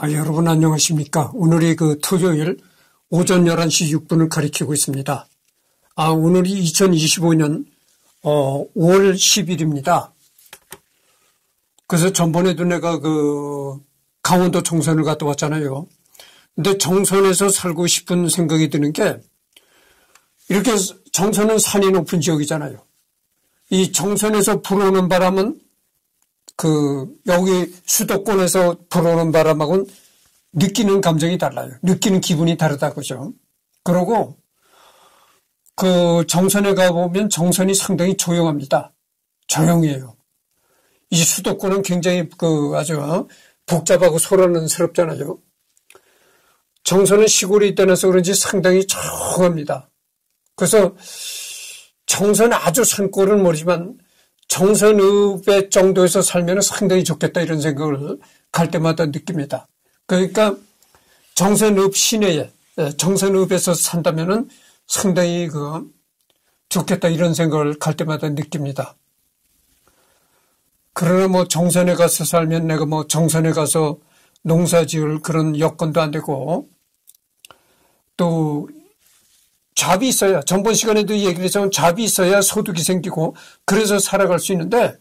여러분 안녕하십니까? 오늘이 토요일 오전 11시 6분을 가리키고 있습니다. 오늘이 2025년 5월 10일입니다. 그래서 전번에도 내가 강원도 정선을 갔다 왔잖아요. 근데 정선에서 살고 싶은 생각이 드는 게, 이렇게 정선은 산이 높은 지역이잖아요. 이 정선에서 불어오는 바람은 여기 수도권에서 불어오는 바람하고는 느끼는 감정이 달라요. 느끼는 기분이 다르다, 그죠? 그러고, 정선에 가보면 정선이 상당히 조용합니다. 조용해요. 이 수도권은 굉장히 아주 복잡하고 소란스럽잖아요. 정선은 시골이 떠나서 그런지 상당히 조용합니다. 그래서 정선 아주 산골은 모르지만 정선읍의 정도에서 살면 상당히 좋겠다, 이런 생각을 갈 때마다 느낍니다. 그러니까 정선읍 시내에, 정선읍에서 산다면은 상당히 좋겠다, 이런 생각을 갈 때마다 느낍니다. 그러나 정선에 가서 살면 내가 정선에 가서 농사 지을 그런 여건도 안 되고, 또 잡이 있어야, 전번 시간에도 얘기를 했지만 잡이 있어야 소득이 생기고 그래서 살아갈 수 있는데,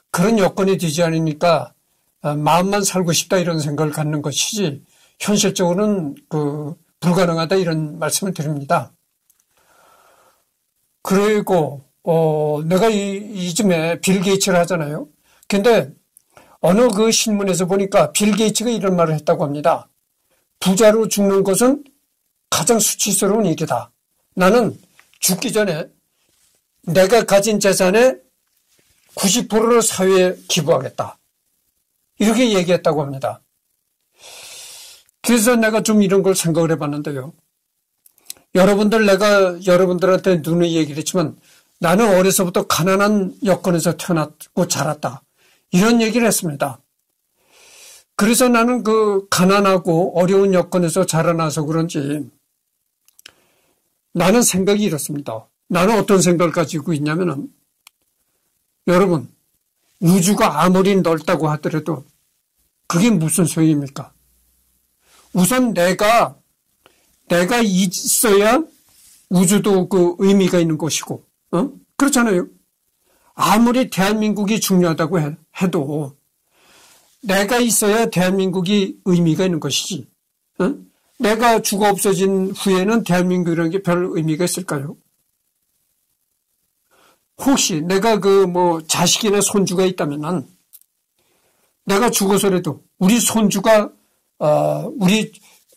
그런 여건이 되지 않으니까 마음만 살고 싶다, 이런 생각을 갖는 것이지 현실적으로는 불가능하다, 이런 말씀을 드립니다. 그리고 내가 이쯤에 빌 게이츠를 하잖아요. 근데 어느 신문에서 보니까 빌 게이츠가 이런 말을 했다고 합니다. 부자로 죽는 것은 가장 수치스러운 일이다. 나는 죽기 전에 내가 가진 재산의 90%를 사회에 기부하겠다, 이렇게 얘기했다고 합니다. 그래서 내가 좀 이런 걸 생각을 해봤는데요. 내가 여러분들한테 누누이 얘기를 했지만 나는 어려서부터 가난한 여건에서 태어났고 자랐다, 이런 얘기를 했습니다. 그래서 나는 가난하고 어려운 여건에서 자라나서 그런지 나는 생각이 이렇습니다. 나는 어떤 생각을 가지고 있냐면은, 여러분, 우주가 아무리 넓다고 하더라도 그게 무슨 소용입니까? 우선 내가 있어야 우주도 의미가 있는 것이고, 그렇잖아요. 아무리 대한민국이 중요하다고 해도 내가 있어야 대한민국이 의미가 있는 것이지, 내가 죽어 없어진 후에는 대한민국이라는 게 별 의미가 있을까요? 혹시 내가 자식이나 손주가 있다면은, 내가 죽어서라도 우리 손주가, 우리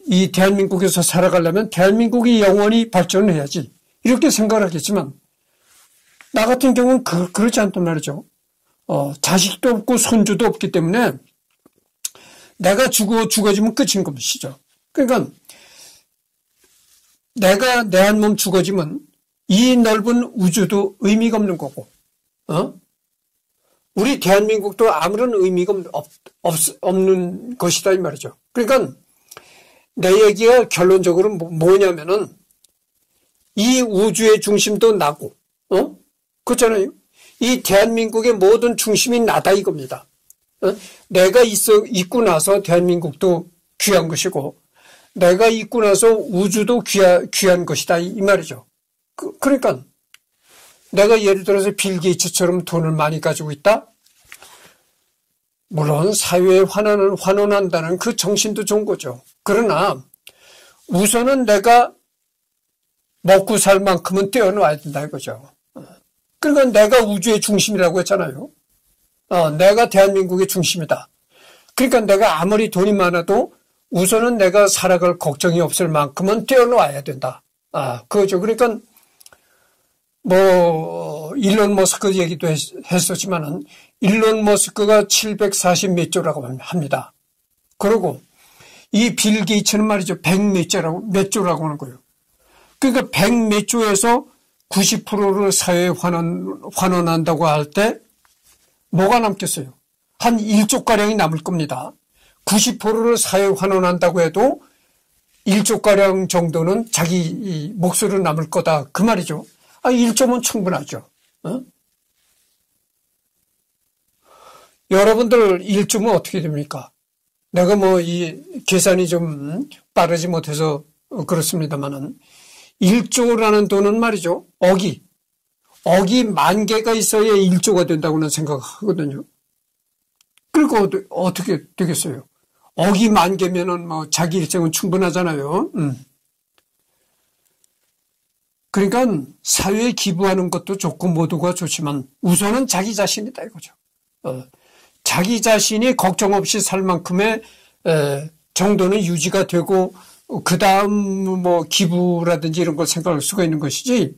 이 대한민국에서 살아가려면 대한민국이 영원히 발전을 해야지, 이렇게 생각을 하겠지만, 나 같은 경우는 그렇지 않단 말이죠. 자식도 없고 손주도 없기 때문에 내가 죽어지면 끝인 것이죠. 그러니까 내가 내 한 몸 죽어지면 이 넓은 우주도 의미가 없는 거고, 우리 대한민국도 아무런 의미가 없는 것이다, 이 말이죠. 그러니까 내 얘기가 결론적으로 뭐냐면은, 이 우주의 중심도 나고, 그렇잖아요. 이 대한민국의 모든 중심이 나다, 이겁니다. 내가 있고 나서 대한민국도 귀한 것이고, 내가 있고 나서 우주도 귀한 것이다, 이 말이죠. 그러니까 내가 예를 들어서 빌 게이츠처럼 돈을 많이 가지고 있다? 물론 사회에 환원한다는 그 정신도 좋은 거죠. 그러나 우선은 내가 먹고 살 만큼은 떼어놓아야 된다, 이거죠. 그러니까 내가 우주의 중심이라고 했잖아요. 내가 대한민국의 중심이다. 그러니까 내가 아무리 돈이 많아도 우선은 내가 살아갈 걱정이 없을 만큼은 떼어놓아야 된다. 그거죠. 그러니까 일론 머스크 얘기도 했었지만은, 일론 머스크가 740 몇 조라고 합니다. 그리고 이 빌 게이츠는 말이죠, 100 몇 조라고 하는 거예요. 그러니까 100 몇 조에서 90%를 사회에 환원한다고 할 때 뭐가 남겠어요? 한 1조가량이 남을 겁니다. 90%를 사회에 환원한다고 해도 1조가량 정도는 자기 몫으로 남을 거다, 그 말이죠. 1조면 충분하죠. 여러분들 1조면 어떻게 됩니까? 내가 뭐 이 계산이 좀 빠르지 못해서 그렇습니다만은 1조라는 돈은 말이죠. 억이 10,000개가 있어야 1조가 된다고는 생각하거든요. 그리고 어떻게 되겠어요? 억이 10,000개면은 뭐 자기 일생은 충분하잖아요. 그러니까 사회에 기부하는 것도 좋고 모두가 좋지만 우선은 자기 자신이다 이거죠. 자기 자신이 걱정 없이 살 만큼의 정도는 유지가 되고 그 다음 뭐 기부라든지 이런 걸 생각할 수가 있는 것이지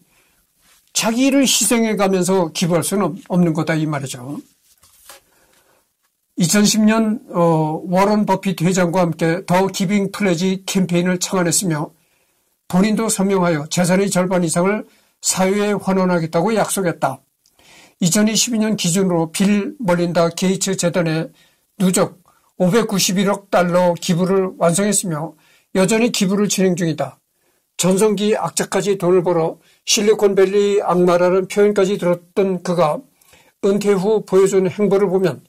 자기를 희생해 가면서 기부할 수는 없는 거다 이 말이죠. 2010년 워런 버핏 회장과 함께 더 기빙 플래지 캠페인을 창안했으며 본인도 서명하여 재산의 절반 이상을 사회에 환원하겠다고 약속했다. 2022년 기준으로 빌 멀린다 게이츠 재단에 누적 591억 달러 기부를 완성했으며 여전히 기부를 진행 중이다. 전성기 악착같이 돈을 벌어 실리콘밸리 악마라는 표현까지 들었던 그가 은퇴 후 보여준 행보를 보면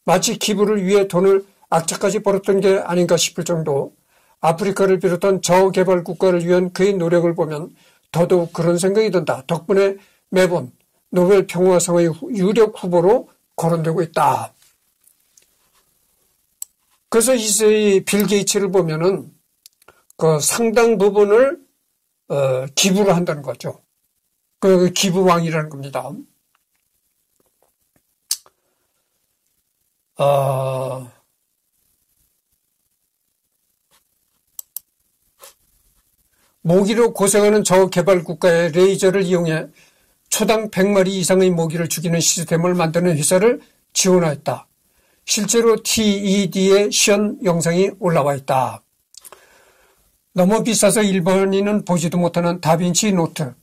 마치 기부를 위해 돈을 악착같이 벌었던 게 아닌가 싶을 정도. 아프리카를 비롯한 저개발 국가를 위한 그의 노력을 보면 더더욱 그런 생각이 든다. 덕분에 매번 노벨 평화상의 유력 후보로 거론되고 있다. 그래서 이 빌 게이츠를 보면은 그 상당 부분을 기부를 한다는 거죠. 그 기부왕이라는 겁니다. 모기로 고생하는 저개발 국가의 레이저를 이용해 초당 100마리 이상의 모기를 죽이는 시스템을 만드는 회사를 지원하였다. 실제로 TED의 시연 영상이 올라와 있다. 너무 비싸서 일반인은 보지도 못하는 다빈치 노트,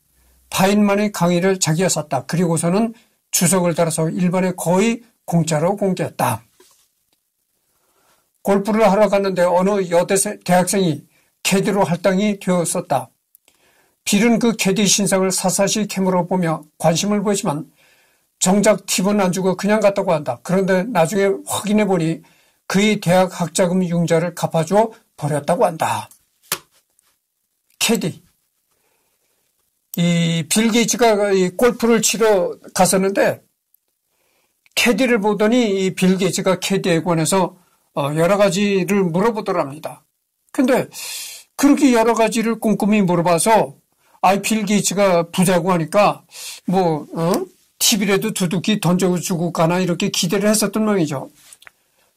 파인만의 강의를 자기가 샀다. 그리고서는 주석을 달아서 일반에 거의 공짜로 공개했다. 골프를 하러 갔는데 어느 여대 대학생이 캐디로 할당이 되었었다. 빌은 그 캐디 신상을 사사시 캠으로 보며 관심을 보이지만 정작 팁은 안 주고 그냥 갔다고 한다. 그런데 나중에 확인해 보니 그의 대학 학자금 융자를 갚아줘 버렸다고 한다. 캐디. 이 빌 게이츠가 이 골프를 치러 갔었는데 캐디를 보더니 이 빌 게이츠가 캐디에 관해서 여러 가지를 물어보더랍니다. 근데 그렇게 여러 가지를 꼼꼼히 물어봐서 빌 게이츠가 부자고 하니까 팁이라도 두둑히 던져주고 가나 이렇게 기대를 했었던 모양이죠.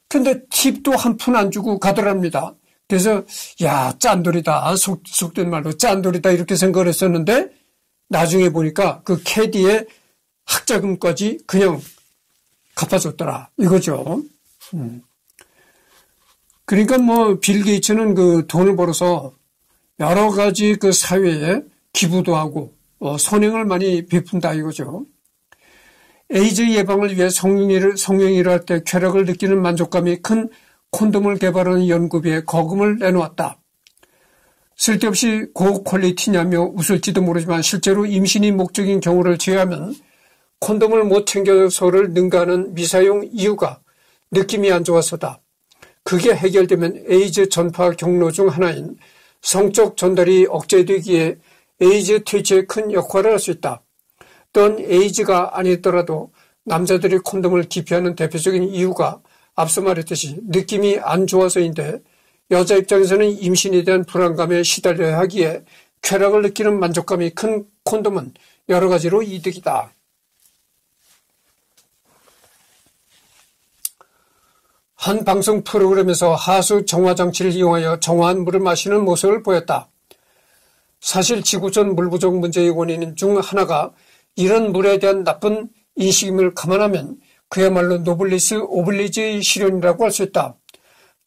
근데 팁도 한 푼 안 주고 가더랍니다. 그래서 야 짠돌이다. 속된 말로 짠돌이다 이렇게 생각을 했었는데 나중에 보니까 그 캐디의 학자금까지 그냥 갚아줬더라 이거죠. 그러니까 빌 게이츠는 그 돈을 벌어서 여러 가지 그 사회에 기부도 하고 선행을 많이 베푼다 이거죠. 에이즈 예방을 위해 성행위를 할 때 쾌락을 느끼는 만족감이 큰 콘돔을 개발하는 연구비에 거금을 내놓았다. 쓸데없이 고퀄리티냐며 웃을지도 모르지만 실제로 임신이 목적인 경우를 제외하면 콘돔을 못 챙겨서를 능가하는 미사용 이유가 느낌이 안 좋아서다. 그게 해결되면 에이즈 전파 경로 중 하나인 성적 전달이 억제되기에 에이즈 퇴치에 큰 역할을 할 수 있다. 또한 에이즈가 아니더라도 남자들이 콘돔을 기피하는 대표적인 이유가 앞서 말했듯이 느낌이 안 좋아서인데 여자 입장에서는 임신에 대한 불안감에 시달려야 하기에 쾌락을 느끼는 만족감이 큰 콘돔은 여러 가지로 이득이다. 한 방송 프로그램에서 하수 정화장치를 이용하여 정화한 물을 마시는 모습을 보였다. 사실 지구촌 물 부족 문제의 원인 중 하나가 이런 물에 대한 나쁜 인식임을 감안하면 그야말로 노블리스 오블리지 실현이라고 할 수 있다.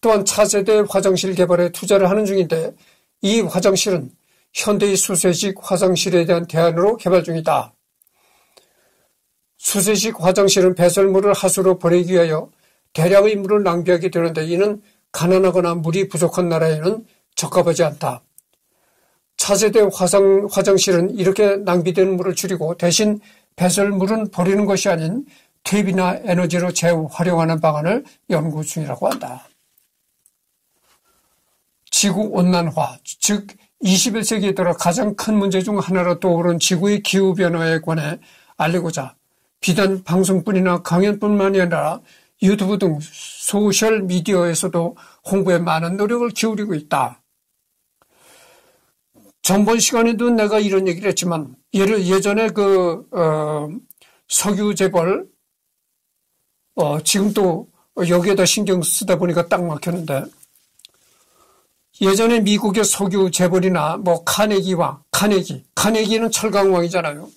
또한 차세대 화장실 개발에 투자를 하는 중인데 이 화장실은 현대의 수세식 화장실에 대한 대안으로 개발 중이다. 수세식 화장실은 배설물을 하수로 보내기 위하여 대량의 물을 낭비하게 되는데 이는 가난하거나 물이 부족한 나라에는 적합하지 않다. 차세대 화장실은 이렇게 낭비되는 물을 줄이고 대신 배설물은 버리는 것이 아닌 퇴비나 에너지로 재활용하는 방안을 연구 중이라고 한다. 지구온난화, 즉 21세기에 들어 가장 큰 문제 중 하나로 떠오른 지구의 기후변화에 관해 알리고자 비단 방송뿐이나 강연뿐만이 아니라 유튜브 등 소셜미디어에서도 홍보에 많은 노력을 기울이고 있다. 전번 시간에도 내가 이런 얘기를 했지만 예전에 석유 재벌 지금 또 여기에다 신경 쓰다 보니까 딱 막혔는데 예전에 미국의 석유 재벌이나 뭐 카네기는 철강왕이잖아요.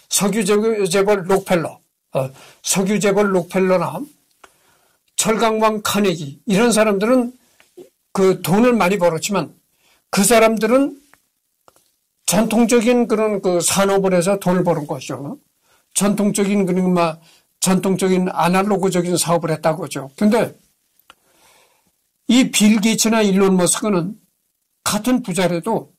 석유 재벌 록펠러, 석유 재벌 록펠러나 철강왕 카네기 이런 사람들은 그 돈을 많이 벌었지만 그 사람들은 전통적인 그런 그 산업을 해서 돈을 버는 것이죠. 전통적인 아날로그적인 사업을 했다고 하죠. 근데 이 빌 게이츠나 일론 머스크는 같은 부자라도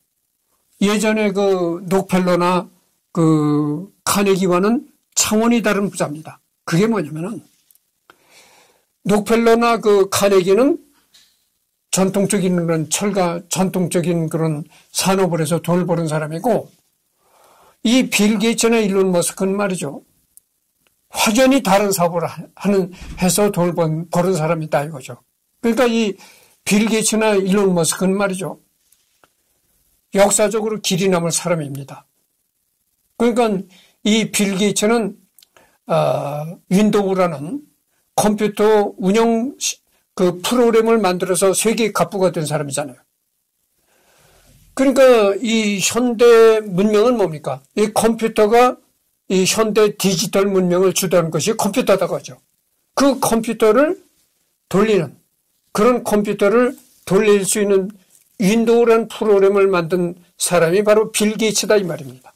예전에 그 록펠러나 그 카네기와는 차원이 다른 부자입니다. 그게 뭐냐면은 록펠러나 그 카네기는 전통적인 그런 산업을 해서 돈을 버는 사람이고 이 빌 게이츠나 일론 머스크는 말이죠. 확연히 다른 사업을 해서 돈을 버는 사람이다 이거죠. 그러니까 이 빌 게이츠나 일론 머스크는 말이죠. 역사적으로 길이 남을 사람입니다. 그러니까 이 빌 게이츠는 윈도우라는 컴퓨터 운영 그 프로그램을 만들어서 세계 갑부가 된 사람이잖아요. 그러니까 이 현대 문명은 뭡니까? 이 컴퓨터가 이 현대 디지털 문명을 주도하는 것이 컴퓨터다고 하죠. 그 컴퓨터를 돌리는 그런 컴퓨터를 돌릴 수 있는 윈도우라는 프로그램을 만든 사람이 바로 빌 게이츠다 이 말입니다.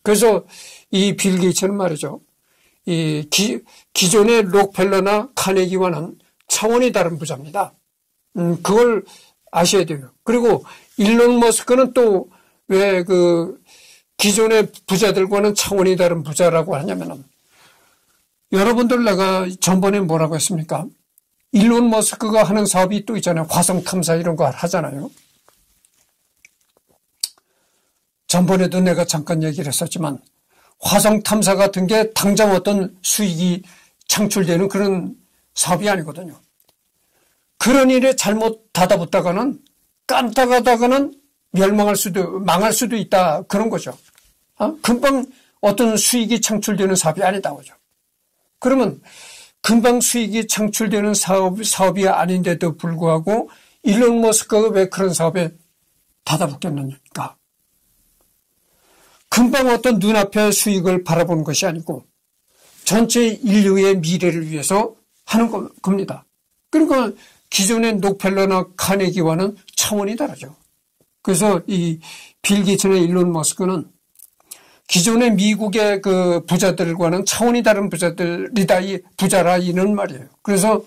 그래서 이 빌 게이츠는 말이죠. 이 기존의 록펠러나 카네기와는 차원이 다른 부자입니다. 그걸 아셔야 돼요. 그리고 일론 머스크는 또 왜 기존의 부자들과는 차원이 다른 부자라고 하냐면은 여러분들 내가 전번에 뭐라고 했습니까? 일론 머스크가 하는 사업이 또 있잖아요. 화성 탐사 이런 거 하잖아요. 전번에도 내가 잠깐 얘기를 했었지만 화성 탐사 같은 게 당장 어떤 수익이 창출되는 그런 사업이 아니거든요. 그런 일에 잘못 다다붙다가는 깜빡하다가는 망할 수도 있다 그런 거죠. 금방 어떤 수익이 창출되는 사업이 아니다 그죠. 그러면 금방 수익이 창출되는 사업이 아닌데도 불구하고 일론 머스크가 왜 그런 사업에 다다붙겠느니까. 금방 어떤 눈앞의 수익을 바라보는 것이 아니고 전체 인류의 미래를 위해서 하는 겁니다. 그러니까 기존의 록펠러나 카네기와는 차원이 다르죠. 그래서 이 빌 게이츠나 일론 머스크는 기존의 미국의 그 부자들과는 차원이 다른 부자라 이는 말이에요. 그래서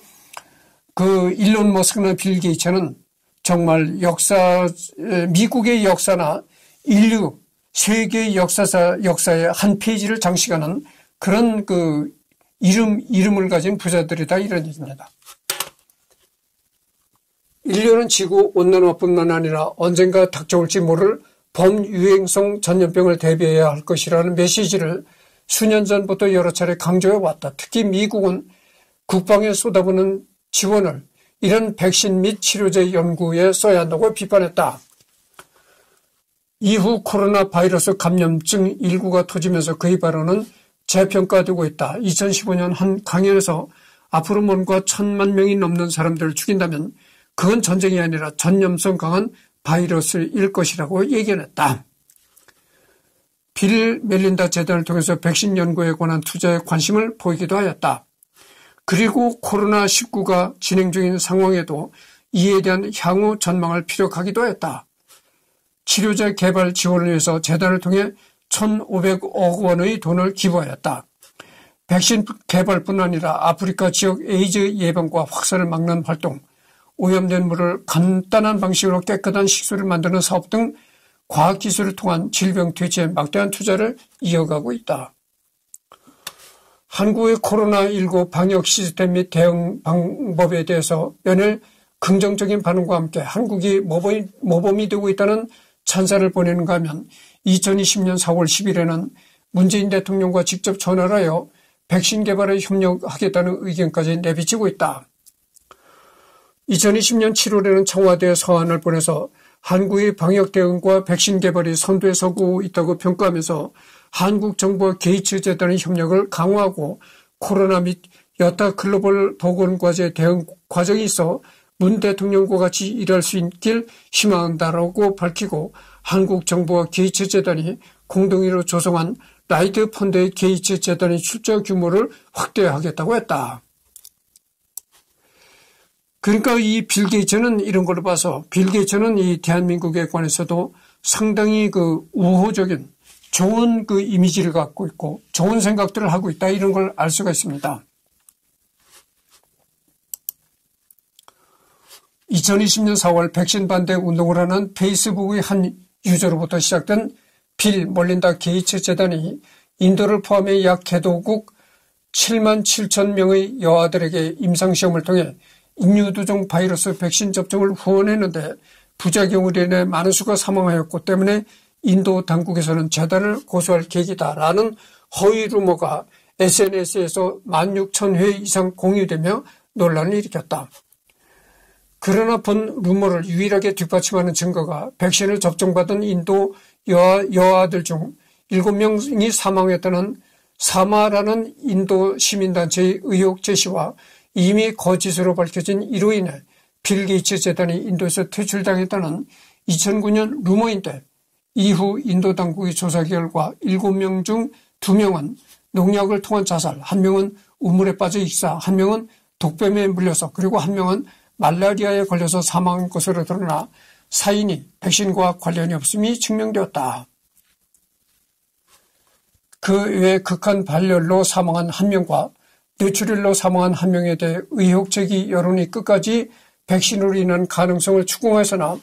그 일론 머스크나 빌 게이츠는 정말 미국의 역사나 인류 세계의 역사의 한 페이지를 장식하는 그런 그 이름을 가진 부자들이다 이런 얘기입니다. 인류는 지구 온난화뿐만 아니라 언젠가 닥쳐올지 모를 범유행성 전염병을 대비해야 할 것이라는 메시지를 수년 전부터 여러 차례 강조해 왔다. 특히 미국은 국방에 쏟아부는 지원을 이런 백신 및 치료제 연구에 써야 한다고 비판했다. 이후 코로나 바이러스 감염증 일구가 터지면서 그의 발언은 재평가되고 있다. 2015년 한 강연에서 앞으로 뭔가 1,000만 명이 넘는 사람들을 죽인다면 그건 전쟁이 아니라 전염성 강한 바이러스일 것이라고 예견했다. 빌 멜린다 재단을 통해서 백신 연구에 관한 투자에 관심을 보이기도 하였다. 그리고 코로나19가 진행 중인 상황에도 이에 대한 향후 전망을 피력하기도 했다. 치료제 개발 지원을 위해서 재단을 통해 1,500억 원의 돈을 기부하였다. 백신 개발뿐 아니라 아프리카 지역 에이즈 예방과 확산을 막는 활동, 오염된 물을 간단한 방식으로 깨끗한 식수를 만드는 사업 등 과학기술을 통한 질병 퇴치에 막대한 투자를 이어가고 있다. 한국의 코로나19 방역 시스템 및 대응 방법에 대해서 연일 긍정적인 반응과 함께 한국이 모범이 되고 있다는 찬사를 보내는가 하면 2020년 4월 10일에는 문재인 대통령과 직접 전화를 하여 백신 개발에 협력하겠다는 의견까지 내비치고 있다. 2020년 7월에는 청와대에 서한을 보내서 한국의 방역 대응과 백신 개발이 선두에 서고 있다고 평가하면서 한국 정부와 게이츠 재단의 협력을 강화하고 코로나 및 여타 글로벌 보건과제 대응 과정이 있어 문 대통령과 같이 일할 수 있길 희망한다라고 밝히고 한국 정부와 게이츠 재단이 공동으로 조성한 라이트 펀드의 게이츠 재단의 출자 규모를 확대하겠다고 했다. 그러니까 이 빌 게이츠는 이런 걸로 봐서 빌 게이츠는 이 대한민국에 관해서도 상당히 그 우호적인 좋은 그 이미지를 갖고 있고 좋은 생각들을 하고 있다 이런 걸 알 수가 있습니다. 2020년 4월 백신 반대 운동을 하는 페이스북의 한 유저로부터 시작된 빌 멀린다 게이츠 재단이 인도를 포함해 약 개도국 7만 7천 명의 여아들에게 임상시험을 통해 인유두종 바이러스 백신 접종을 후원했는데 부작용으로 인해 많은 수가 사망하였고 때문에 인도 당국에서는 재단을 고소할 계기다라는 허위 루머가 SNS에서 16,000회 이상 공유되며 논란을 일으켰다. 그러나 본 루머를 유일하게 뒷받침하는 증거가 백신을 접종받은 인도 여아들 중 7명이 사망했다는 사마라는 인도 시민단체의 의혹 제시와 이미 거짓으로 밝혀진 이로 인해 빌 게이츠 재단이 인도에서 퇴출당했다는 2009년 루머인데 이후 인도 당국의 조사 결과 7명 중 2명은 농약을 통한 자살, 1명은 우물에 빠져 익사, 1명은 독뱀에 물려서 그리고 1명은 말라리아에 걸려서 사망한 것으로 드러나 사인이 백신과 관련이 없음이 증명되었다. 그 외 극한 발열로 사망한 1명과 뇌출혈로 사망한 1명에 대해 의혹 제기 여론이 끝까지 백신으로 인한 가능성을 추궁하였으나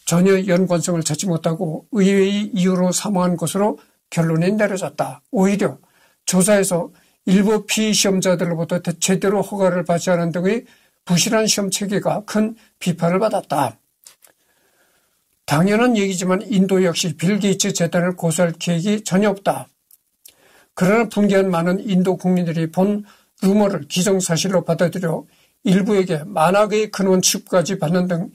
전혀 연관성을 찾지 못하고 의외의 이유로 사망한 것으로 결론이 내려졌다. 오히려 조사에서 일부 피시험자들로부터 제대로 허가를 받지 않은 등의 부실한 시험 체계가 큰 비판을 받았다. 당연한 얘기지만 인도 역시 빌 게이츠 재단을 고소할 계획이 전혀 없다. 그러나 분개한 많은 인도 국민들이 본 루머를 기정사실로 받아들여 일부에게 만악의 근원 취급까지 받는 등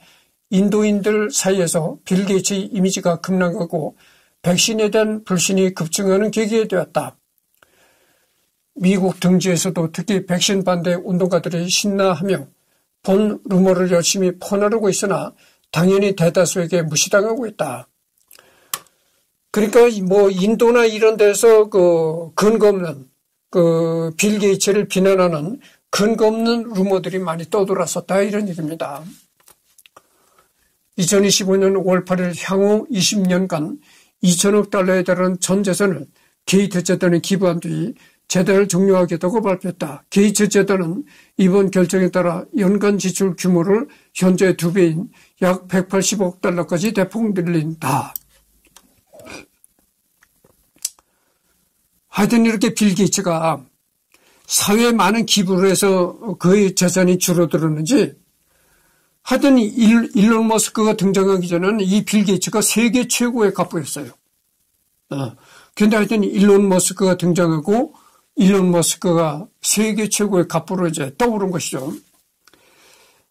인도인들 사이에서 빌 게이츠의 이미지가 급락하고 백신에 대한 불신이 급증하는 계기가 되었다. 미국 등지에서도 특히 백신 반대 운동가들이 신나하며 본 루머를 열심히 퍼나르고 있으나 당연히 대다수에게 무시당하고 있다. 그러니까 뭐 인도나 이런 데서 그 근거 없는 그 빌 게이츠를 비난하는 근거 없는 루머들이 많이 떠돌았었다 이런 얘기입니다. 2025년 5월 8일 향후 20년간 2천억 달러에 달하는 전 재산을 게이츠 재단에 기부한 뒤 재단을 종료하겠다고 발표했다. 게이츠 재단은 이번 결정에 따라 연간 지출 규모를 현재 2배인 약 180억 달러까지 대폭 늘린다. 하여튼 이렇게 빌 게이츠가 사회에 많은 기부를 해서 그의 재산이 줄어들었는지 하여튼 일론 머스크가 등장하기 전에는 이 빌 게이츠가 세계 최고의 갑부였어요. 그런데 하여튼 일론 머스크가 등장하고 일론 머스크가 세계 최고의 갑부로 이제 떠오른 것이죠.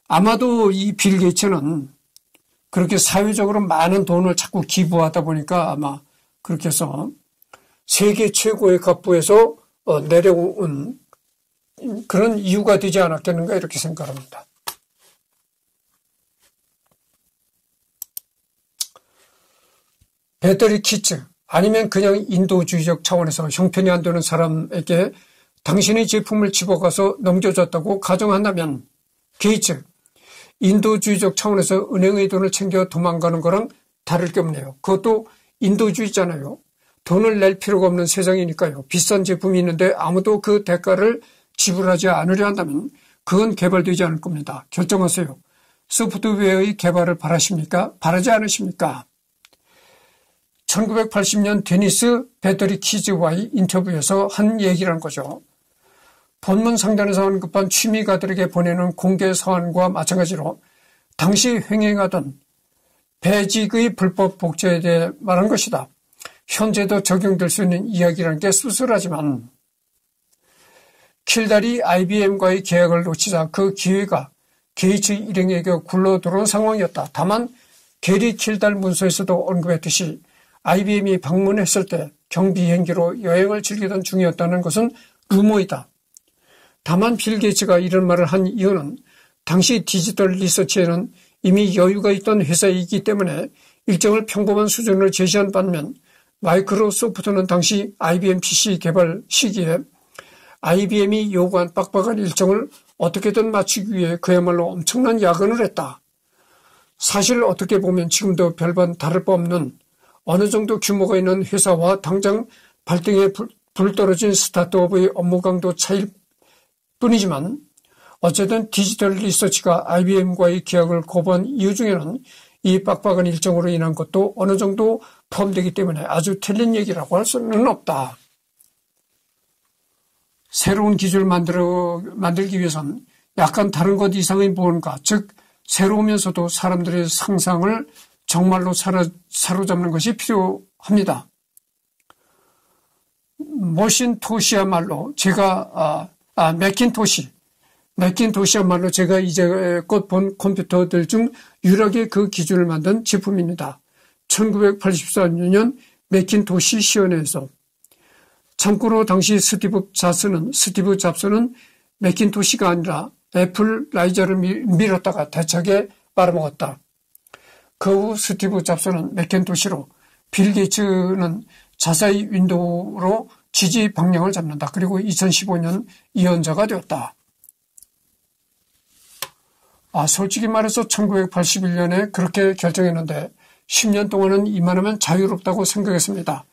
아마도 이 빌 게이츠는 그렇게 사회적으로 많은 돈을 자꾸 기부하다 보니까 아마 그렇게 해서 세계 최고의 갑부에서 내려온 그런 이유가 되지 않았겠는가 이렇게 생각합니다. 배터리 키즈 아니면 그냥 인도주의적 차원에서 형편이 안 되는 사람에게 당신의 제품을 집어가서 넘겨줬다고 가정한다면 게이츠 인도주의적 차원에서 은행의 돈을 챙겨 도망가는 거랑 다를 게 없네요. 그것도 인도주의잖아요. 돈을 낼 필요가 없는 세상이니까요. 비싼 제품이 있는데 아무도 그 대가를 지불하지 않으려 한다면 그건 개발되지 않을 겁니다. 결정하세요. 소프트웨어의 개발을 바라십니까? 바라지 않으십니까? 1980년 데니스 배터리 키즈와의 인터뷰에서 한 얘기라는 거죠. 본문 상단에서 언급한 취미가들에게 보내는 공개 서한과 마찬가지로 당시 횡행하던 배직의 불법 복제에 대해 말한 것이다. 현재도 적용될 수 있는 이야기라는 게 씁쓸하지만 킬달이 IBM과의 계약을 놓치자 그 기회가 게이츠 일행에게 굴러들어온 상황이었다. 다만 게리 킬달 문서에서도 언급했듯이 IBM이 방문했을 때 경비행기로 여행을 즐기던 중이었다는 것은 루머이다. 다만 빌 게이츠가 이런 말을 한 이유는 당시 디지털 리서치에는 이미 여유가 있던 회사이기 때문에 일정을 평범한 수준으로 제시한 반면 마이크로소프트는 당시 IBM PC 개발 시기에 IBM이 요구한 빡빡한 일정을 어떻게든 맞추기 위해 그야말로 엄청난 야근을 했다. 사실 어떻게 보면 지금도 별반 다를 바 없는 어느 정도 규모가 있는 회사와 당장 발등에 불 떨어진 스타트업의 업무 강도 차이일 뿐이지만 어쨌든 디지털 리서치가 IBM과의 계약을 거부한 이유 중에는 이 빡빡한 일정으로 인한 것도 어느 정도 포함되기 때문에 아주 틀린 얘기라고 할 수는 없다. 새로운 기술을 만들기 위해서는 약간 다른 것 이상의 무언가, 즉 새로우면서도 사람들의 상상을 정말로 사로잡는 것이 필요합니다. 머신토시야말로 제가 맥킨토시야말로 제가 이제껏 본 컴퓨터들 중 유일하게 그 기준을 만든 제품입니다. 1984년 맥킨토시 시연회에서. 참고로 당시 스티브 잡스는 맥킨토시가 아니라 애플 라이저를 밀었다가 대차게 빨아먹었다. 그 후 스티브 잡스는 맥킨토시로, 빌 게이츠는 자사의 윈도우로 지지 방향을 잡는다. 그리고 2015년 이연자가 되었다. 솔직히 말해서 1981년에 그렇게 결정했는데 10년 동안은 이만하면 자유롭다고 생각했습니다.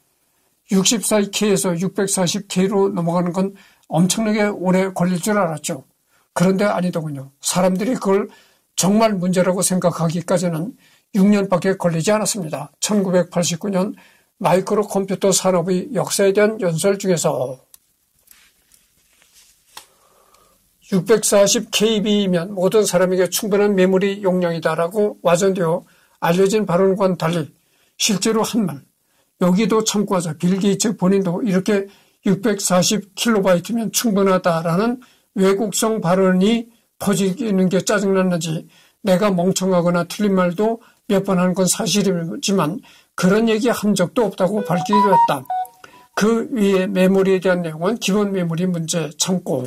64K에서 640K로 넘어가는 건 엄청나게 오래 걸릴 줄 알았죠. 그런데 아니더군요. 사람들이 그걸 정말 문제라고 생각하기까지는 6년밖에 걸리지 않았습니다. 1989년 마이크로 컴퓨터 산업의 역사에 대한 연설 중에서 640kb면 모든 사람에게 충분한 메모리 용량이다라고 와전되어 알려진 발언과는 달리 실제로 한 말, 여기도 참고하자. 빌 게이츠 본인도 이렇게 640kb면 충분하다라는 왜곡성 발언이 퍼지는 게 짜증났는지 내가 멍청하거나 틀린 말도 몇 번 하는 건 사실이지만 그런 얘기 한 적도 없다고 밝히기도 했다. 그 위에 메모리에 대한 내용은 기본 메모리 문제 참고.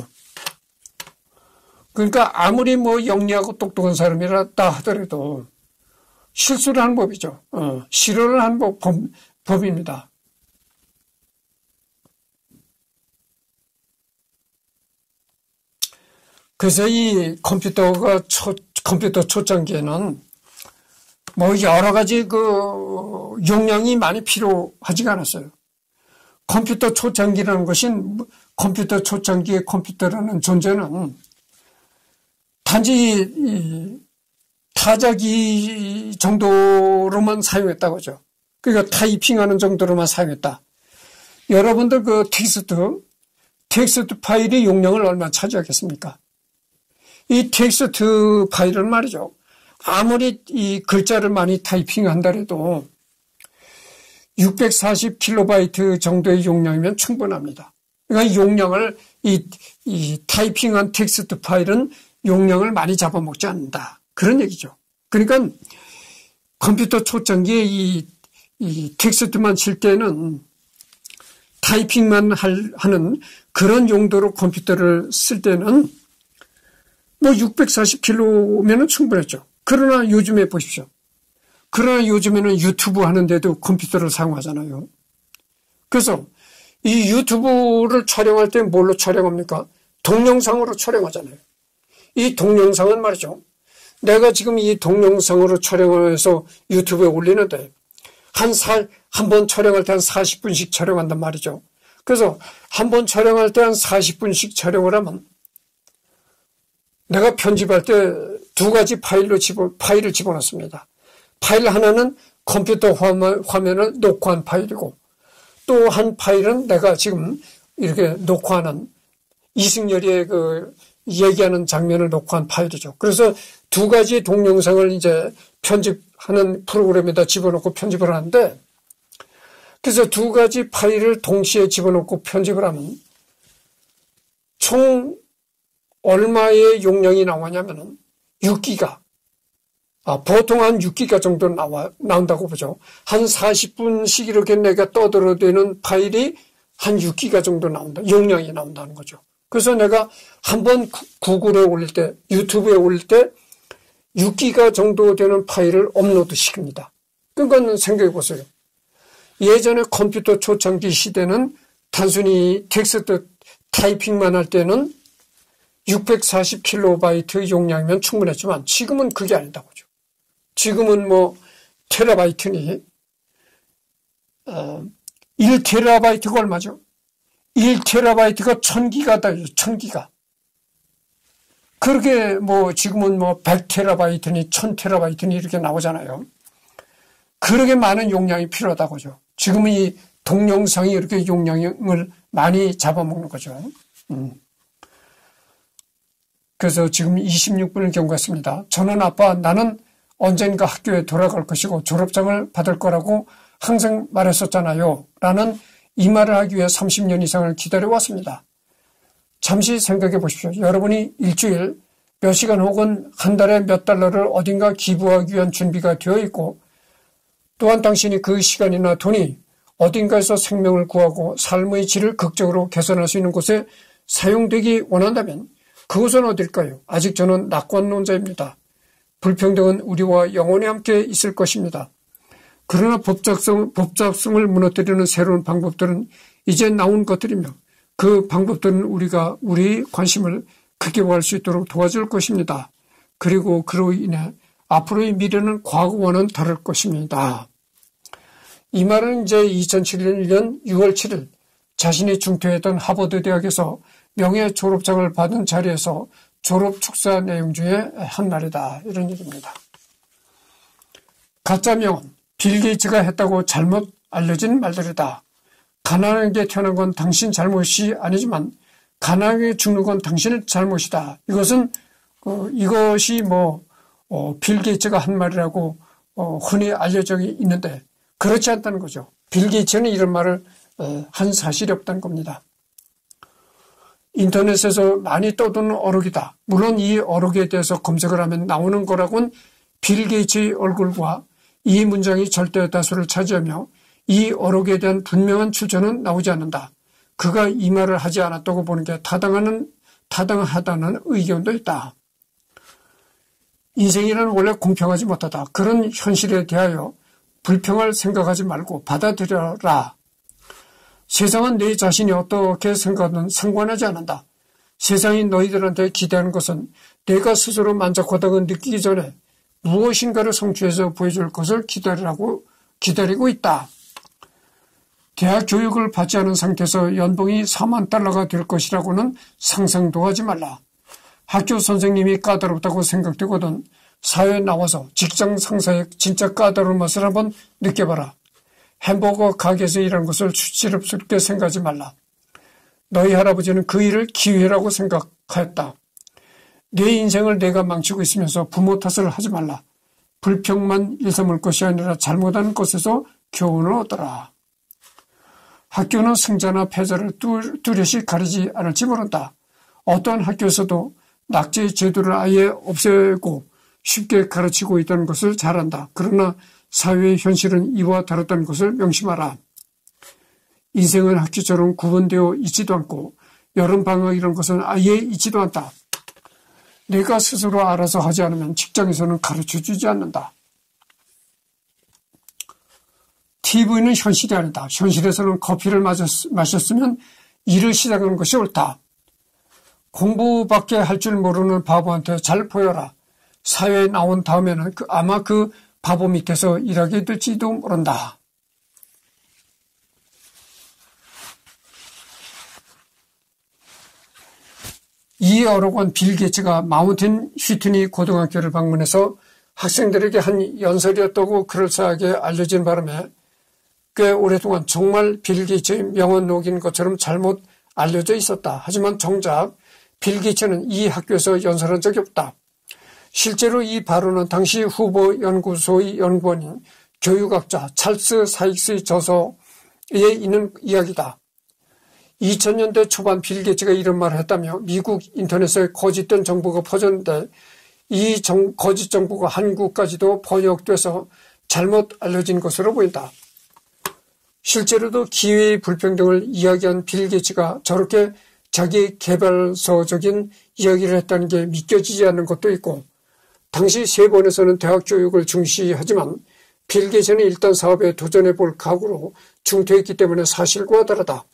그러니까 아무리 영리하고 똑똑한 사람이라 하더라도 실수를 하는 법이죠. 실언을 하는 법입니다. 그래서 이 컴퓨터 초창기에는 여러 가지 용량이 많이 필요하지가 않았어요. 컴퓨터 초창기라는 것이, 컴퓨터 초창기의 컴퓨터라는 존재는 단지 타자기 정도로만 사용했다고 하죠. 그러니까 타이핑하는 정도로만 사용했다. 여러분들 텍스트 파일이 용량을 얼마 차지하겠습니까? 이 텍스트 파일은 말이죠. 아무리 이 글자를 많이 타이핑한다 해도 640KB 정도의 용량이면 충분합니다. 그러니까 용량을, 이 타이핑한 텍스트 파일은 용량을 많이 잡아먹지 않는다. 그런 얘기죠. 그러니까 컴퓨터 초창기에 이 텍스트만 칠 때는 타이핑만 하는 그런 용도로 컴퓨터를 쓸 때는 640kb면 충분했죠. 그러나 요즘에 보십시오. 요즘에는 유튜브 하는데도 컴퓨터를 사용하잖아요. 그래서 이 유튜브를 촬영할 때 뭘로 촬영합니까? 동영상으로 촬영하잖아요. 이 동영상은 말이죠. 내가 지금 이 동영상으로 촬영해서 유튜브에 올리는데 한 번 촬영할 때 한 40분씩 촬영한단 말이죠. 그래서 한 번 촬영할 때 한 40분씩 촬영을 하면 내가 편집할 때 두 가지 파일을 집어넣습니다. 파일 하나는 컴퓨터 화면을 녹화한 파일이고 또 한 파일은 내가 지금 이렇게 녹화하는 이승열의 그 얘기하는 장면을 녹화한 파일이죠. 그래서 두 가지 동영상을 이제 편집하는 프로그램에다 집어넣고 편집을 하는데, 그래서 두 가지 파일을 동시에 집어넣고 편집을 하면 총 얼마의 용량이 나오냐면은 6기가. 보통 한 6기가 정도 나온다고 보죠. 한 40분씩 이렇게 내가 떠들어대는 파일이 한 6기가 정도 나온다. 용량이 나온다는 거죠. 그래서 내가 한번 구글에 올릴 때, 유튜브에 올릴 때 6기가 정도 되는 파일을 업로드 시킵니다. 그건 생각해 보세요. 예전에 컴퓨터 초창기 시대는 단순히 텍스트 타이핑만 할 때는 640kB 용량이면 충분했지만 지금은 그게 아니다고 하죠. 지금은 뭐 테라바이트니 1TB가 얼마죠? 1TB가 1000기가다. 1000기가. 그렇게 뭐 지금은 뭐 100TB니 1000TB니 이렇게 나오잖아요. 그렇게 많은 용량이 필요하다고 하죠. 지금은 이 동영상이 이렇게 용량을 많이 잡아먹는 거죠. 그래서 지금 26분을 경과했습니다. 저는 아빠, 나는 언젠가 학교에 돌아갈 것이고 졸업장을 받을 거라고 항상 말했었잖아요. 라는 이 말을 하기 위해 30년 이상을 기다려왔습니다. 잠시 생각해 보십시오. 여러분이 일주일 몇 시간 혹은 한 달에 몇 달러를 어딘가 기부하기 위한 준비가 되어 있고, 또한 당신이 그 시간이나 돈이 어딘가에서 생명을 구하고 삶의 질을 극적으로 개선할 수 있는 곳에 사용되기 원한다면 그곳은 어딜까요? 아직 저는 낙관론자입니다. 불평등은 우리와 영원히 함께 있을 것입니다. 그러나 법잡성을 무너뜨리는 새로운 방법들은 이제 나온 것들이며 그 방법들은 우리가 우리 관심을 극대화할 수 있도록 도와줄 것입니다. 그리고 그로 인해 앞으로의 미래는 과거와는 다를 것입니다. 이 말은 이제 2007년 6월 7일 자신이 중퇴했던 하버드 대학에서 명예 졸업장을 받은 자리에서 졸업 축사 내용 중에 한 말이다. 이런 얘기입니다. 가짜 명언, 빌 게이츠가 했다고 잘못 알려진 말들이다. 가난하게 태어난 건 당신 잘못이 아니지만 가난하게 죽는 건 당신의 잘못이다. 이것이 빌 게이츠가 한 말이라고 흔히 알려져 있는데 그렇지 않다는 거죠. 빌 게이츠는 이런 말을 한 사실이 없다는 겁니다. 인터넷에서 많이 떠도는 어록이다. 물론 이 어록에 대해서 검색을 하면 나오는 거라고는 빌 게이츠의 얼굴과 이 문장이 절대 다수를 차지하며 이 어록에 대한 분명한 출처는 나오지 않는다. 그가 이 말을 하지 않았다고 보는 게 타당하다는 의견도 있다. 인생이란 원래 공평하지 못하다. 그런 현실에 대하여 불평할 생각하지 말고 받아들여라. 세상은 내 자신이 어떻게 생각하든 상관하지 않는다. 세상이 너희들한테 기대하는 것은 내가 스스로 만족하다고 느끼기 전에 무엇인가를 성취해서 보여줄 것을 기다리고 있다. 대학 교육을 받지 않은 상태에서 연봉이 4만 달러가 될 것이라고는 상상도 하지 말라. 학교 선생님이 까다롭다고 생각되거든 사회에 나와서 직장 상사의 진짜 까다로운 맛을 한번 느껴봐라. 햄버거 가게에서 일하는 것을 수치스럽게 생각하지 말라. 너희 할아버지는 그 일을 기회라고 생각하였다. 내 인생을 내가 망치고 있으면서 부모 탓을 하지 말라. 불평만 일삼을 것이 아니라 잘못하는 것에서 교훈을 얻어라. 학교는 승자나 패자를 뚜렷이 가리지 않을지 모른다. 어떠한 학교에서도 낙제 제도를 아예 없애고 쉽게 가르치고 있다는 것을 잘 안다. 그러나 사회의 현실은 이와 다르다는 것을 명심하라. 인생은 학교처럼 구분되어 있지도 않고 여름방학 이런 것은 아예 있지도 않다. 내가 스스로 알아서 하지 않으면 직장에서는 가르쳐주지 않는다. TV는 현실이 아니다. 현실에서는 커피를 마셨으면 일을 시작하는 것이 옳다. 공부밖에 할 줄 모르는 바보한테 잘 보여라. 사회에 나온 다음에는 아마 그 바보 밑에서 일하게 될지도 모른다. 이 어록은 빌 게이츠가 마운틴 휘트니 고등학교를 방문해서 학생들에게 한 연설이었다고 그럴싸하게 알려진 바람에 꽤 오랫동안 정말 빌 게이츠의 명언 녹인 것처럼 잘못 알려져 있었다. 하지만 정작 빌 게이츠는 이 학교에서 연설한 적이 없다. 실제로 이 발언은 당시 후보 연구소의 연구원인 교육학자 찰스 사익스의 저서에 있는 이야기다. 2000년대 초반 빌 게이츠가 이런 말을 했다며 미국 인터넷에 거짓된 정보가 퍼졌는데 이 거짓 정보가 한국까지도 번역돼서 잘못 알려진 것으로 보인다. 실제로도 기회의 불평등을 이야기한 빌 게이츠가 저렇게 자기 개발서적인 이야기를 했다는 게 믿겨지지 않는 것도 있고, 당시 세번에서는 대학 교육을 중시하지만 빌 게이츠는 일단 사업에 도전해 볼 각오로 중퇴했기 때문에 사실과 다르다.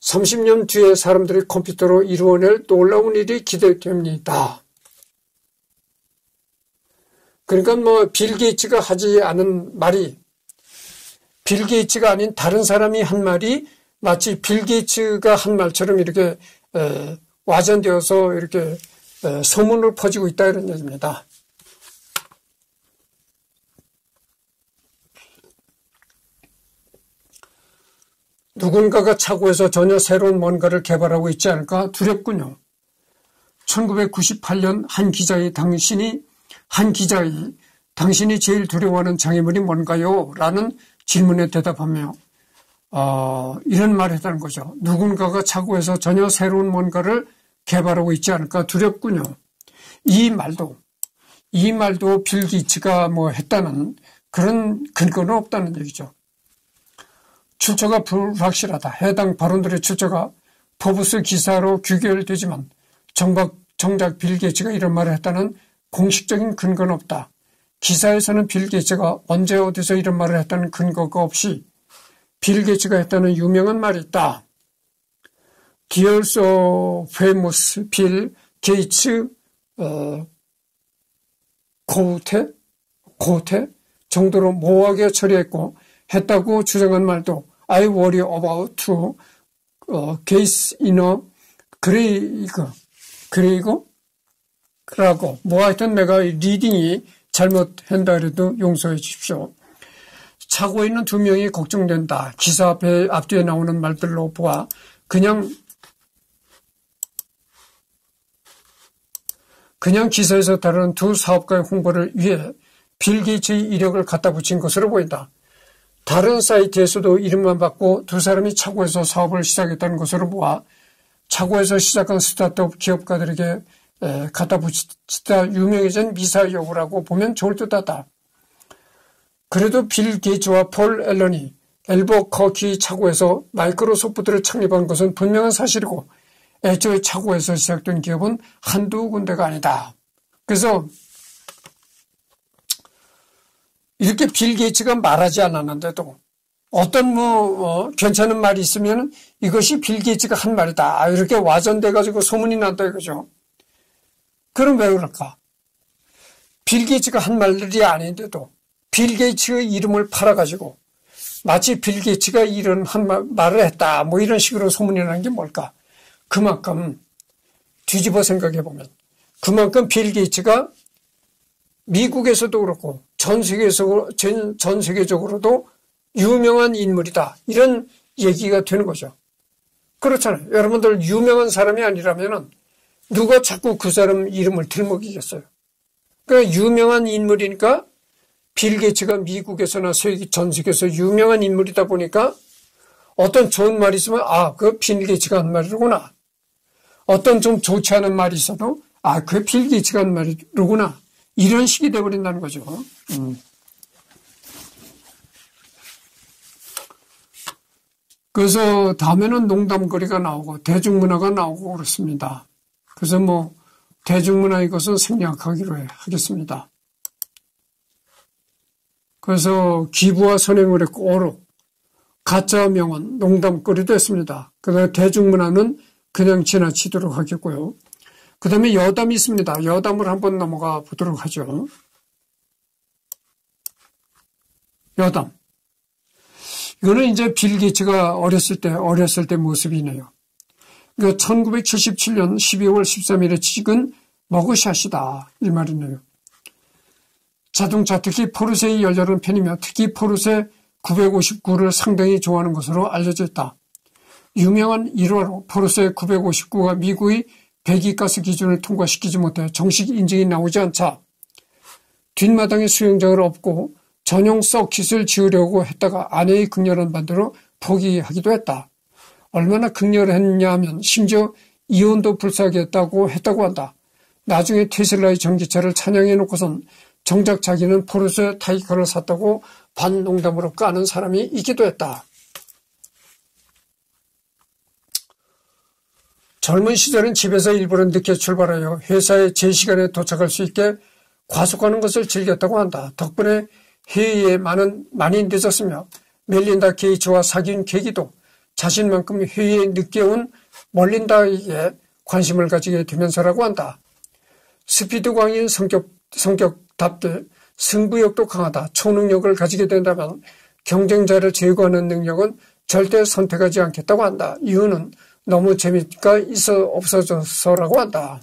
30년 뒤에 사람들이 컴퓨터로 이루어낼 놀라운 일이 기대됩니다. 그러니까 빌 게이츠가 하지 않은 말이, 빌 게이츠가 아닌 다른 사람이 한 말이 마치 빌 게이츠가 한 말처럼 이렇게 와전되어서 이렇게 소문으로 퍼지고 있다, 이런 얘기입니다. 누군가가 착오해서 전혀 새로운 뭔가를 개발하고 있지 않을까 두렵군요. 1998년 한 기자의 당신이 제일 두려워하는 장애물이 뭔가요? 라는 질문에 대답하며 이런 말을 했다는 거죠. 누군가가 착오해서 전혀 새로운 뭔가를 개발하고 있지 않을까 두렵군요. 이 말도 빌 게이츠가 했다는 그런 근거는 없다는 얘기죠. 출처가 불확실하다. 해당 발언들의 출처가 포브스 기사로 규결되지만 정작 빌 게이츠가 이런 말을 했다는 공식적인 근거는 없다. 기사에서는 빌 게이츠가 언제 어디서 이런 말을 했다는 근거가 없이 빌 게이츠가 했다는 유명한 말이 있다. Dear so famous Bill Gates quote 정도로 모호하게 처리했고 했다고 주장한 말도 I worry about Gates in a 그러고 하여튼 내가 리딩이 잘못한다 그래도 용서해 주십시오. 차고 있는 두 명이 걱정된다. 기사 앞뒤에 나오는 말들로 보아 그냥 기사에서 다루는 두 사업가의 홍보를 위해 빌 게이츠의 이력을 갖다 붙인 것으로 보인다. 다른 사이트에서도 이름만 받고 두 사람이 차고에서 사업을 시작했다는 것으로 보아 차고에서 시작한 스타트업 기업가들에게 갖다 붙이다 유명해진 미사여구라고 보면 좋을 듯하다. 그래도 빌 게이츠와 폴 앨런이 엘버커키 차고에서 마이크로소프트를 창립한 것은 분명한 사실이고 애초에 차고에서 시작된 기업은 한두 군데가 아니다. 그래서 이렇게 빌 게이츠가 말하지 않았는데도 어떤 괜찮은 말이 있으면 이것이 빌 게이츠가 한 말이다. 이렇게 와전돼가지고 소문이 난다 이거죠. 그럼 왜 그럴까? 빌 게이츠가 한 말들이 아닌데도 빌 게이츠의 이름을 팔아가지고 마치 빌 게이츠가 이런 말을 했다. 이런 식으로 소문이 나는 게 뭘까? 그만큼 뒤집어 생각해 보면 그만큼 빌 게이츠가 미국에서도 그렇고 전 세계적으로도 유명한 인물이다. 이런 얘기가 되는 거죠. 그렇잖아요. 여러분들 유명한 사람이 아니라면 누가 자꾸 그 사람 이름을 들먹이겠어요. 그러니까 유명한 인물이니까 빌 게이츠가 미국에서나 전 세계에서 유명한 인물이다 보니까 어떤 좋은 말이 있으면 그 빌 게이츠가 한 말이로구나. 어떤 좀 좋지 않은 말이 있어도 그 빌 게이츠가 한 말이로구나. 이런 식이 돼버린다는 거죠. 그래서 다음에는 농담거리가 나오고 대중문화가 나오고 그렇습니다. 그래서 대중문화의 것은 생략하기로 하겠습니다. 그래서 기부와 선행을 했고 오록, 가짜 명언, 농담거리도 했습니다. 그다음에 대중문화는 그냥 지나치도록 하겠고요. 그 다음에 여담이 있습니다. 여담을 한번 넘어가 보도록 하죠. 여담. 이거는 이제 빌 게이츠가 어렸을 때 모습이네요. 1977년 12월 13일에 찍은 머그샷이다. 이 말이네요. 자동차, 특히 포르쉐의 열렬한 팬이며 특히 포르쉐 959를 상당히 좋아하는 것으로 알려져 있다. 유명한 일화로 포르쉐 959가 미국의 배기가스 기준을 통과시키지 못해 정식 인증이 나오지 않자 뒷마당에 수영장을 엎고 전용 서킷을 지으려고 했다가 아내의 극렬한 반대로 포기하기도 했다. 얼마나 극렬했냐 하면 심지어 이혼도 불사하겠다고 했다고 한다. 나중에 테슬라의 전기차를 찬양해놓고선 정작 자기는 포르쉐 타이칸을 샀다고 반농담으로 까는 사람이 있기도 했다. 젊은 시절은 집에서 일부러 늦게 출발하여 회사에 제 시간에 도착할 수 있게 과속하는 것을 즐겼다고 한다. 덕분에 회의에 많이 늦었으며 멜린다 게이츠와 사귄 계기도 자신만큼 회의에 늦게 온 멀린다에게 관심을 가지게 되면서라고 한다. 스피드광인 성격답게 승부욕도 강하다. 초능력을 가지게 된다면 경쟁자를 제거하는 능력은 절대 선택하지 않겠다고 한다. 이유는 너무 재미가 없어져서라고 한다.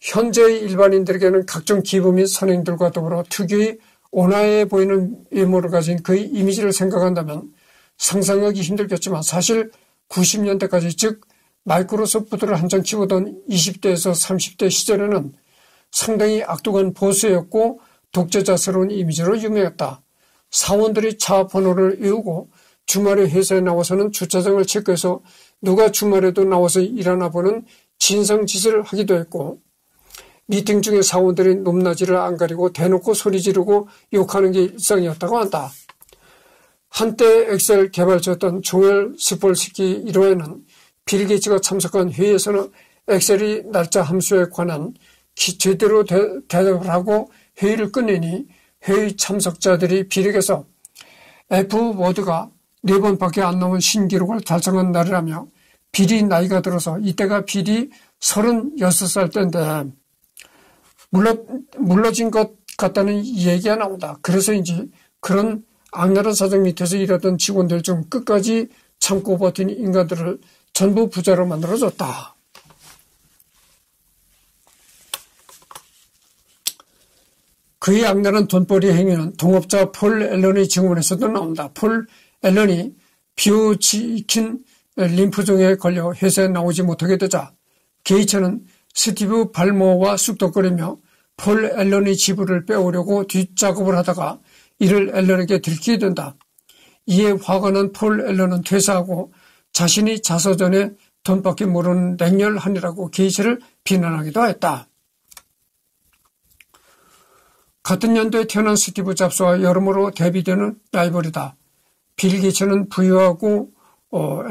현재의 일반인들에게는 각종 기부 및 선행들과 더불어 특유의 온화해 보이는 외모를 가진 그의 이미지를 생각한다면 상상하기 힘들겠지만 사실 90년대까지 즉 마이크로소프트를 한창 키우던 20대에서 30대 시절에는 상당히 악독한 보스였고 독재자스러운 이미지로 유명했다. 사원들이 차 번호를 외우고 주말에 회사에 나와서는 주차장을 체크해서 누가 주말에도 나와서 일하나 보는 진상짓을 하기도 했고 미팅 중에 사원들이 높낮이를 안 가리고 대놓고 소리 지르고 욕하는 게 일상이었다고 한다. 한때 엑셀 개발자였던 조엘 스폴스키 1호에는 빌 게이츠가 참석한 회의에서는 엑셀이 날짜 함수에 관한 제대로 대답을 하고 회의를 끝내니 회의 참석자들이 빌에게서 F워드가 4번밖에 안 넘은 신기록을 달성한 날이라며 빌이 나이가 들어서 이때가 빌이 36살 때인데 물러진 것 같다는 얘기가 나온다. 그래서인지 그런 악랄한 사정 밑에서 일하던 직원들 중 끝까지 참고 버틴 인간들을 전부 부자로 만들어줬다. 그의 악랄한 돈벌이 행위는 동업자 폴 앨런의 증언에서도 나온다. 폴 앨런이 비워지킨 림프종에 걸려 회사에 나오지 못하게 되자 게이츠는 스티브 발머와 쑥덕거리며 폴 앨런의 지분을 빼오려고 뒷작업을 하다가 이를 앨런에게 들키게 된다. 이에 화가 난 폴 앨런은 퇴사하고 자신이 자서전에 돈밖에 모르는 냉혈한이라고 게이츠를 비난하기도 했다. 같은 연도에 태어난 스티브 잡스와 여러모로 대비되는 라이벌이다. 빌 게이츠는 부유하고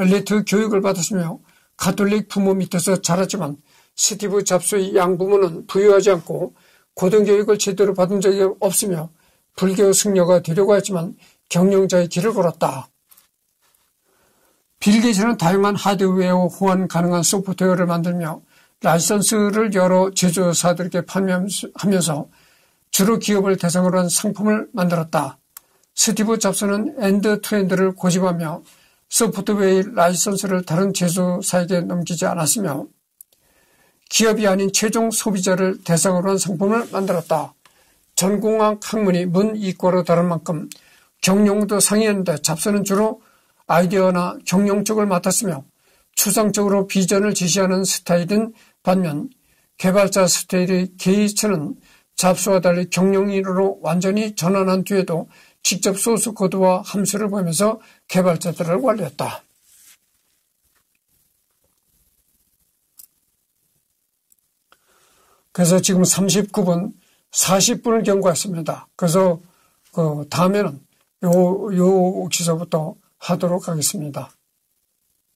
엘리트 교육을 받았으며 가톨릭 부모 밑에서 자랐지만 스티브 잡스의 양부모는 부유하지 않고 고등교육을 제대로 받은 적이 없으며 불교 승려가 되려고 했지만 경영자의 길을 걸었다. 빌 게이츠는 다양한 하드웨어 호환 가능한 소프트웨어를 만들며 라이선스를 여러 제조사들에게 판매하면서 주로 기업을 대상으로 한 상품을 만들었다. 스티브 잡스는 엔드-투-엔드를 고집하며 소프트웨어의 라이선스를 다른 제조사에게 넘기지 않았으며 기업이 아닌 최종 소비자를 대상으로 한 상품을 만들었다. 전공학 학문이 문이과로 다른 만큼 경영도 상이었는데 잡스는 주로 아이디어나 경영 쪽을 맡았으며 추상적으로 비전을 제시하는 스타일인 반면 개발자 스타일의 게이츠는 잡스와 달리 경영인으로 완전히 전환한 뒤에도 직접 소스 코드와 함수를 보면서 개발자들을 관리했다. 그래서 지금 39분 40분을 경과했습니다. 그래서 다음에는 요 기서부터 하도록 하겠습니다.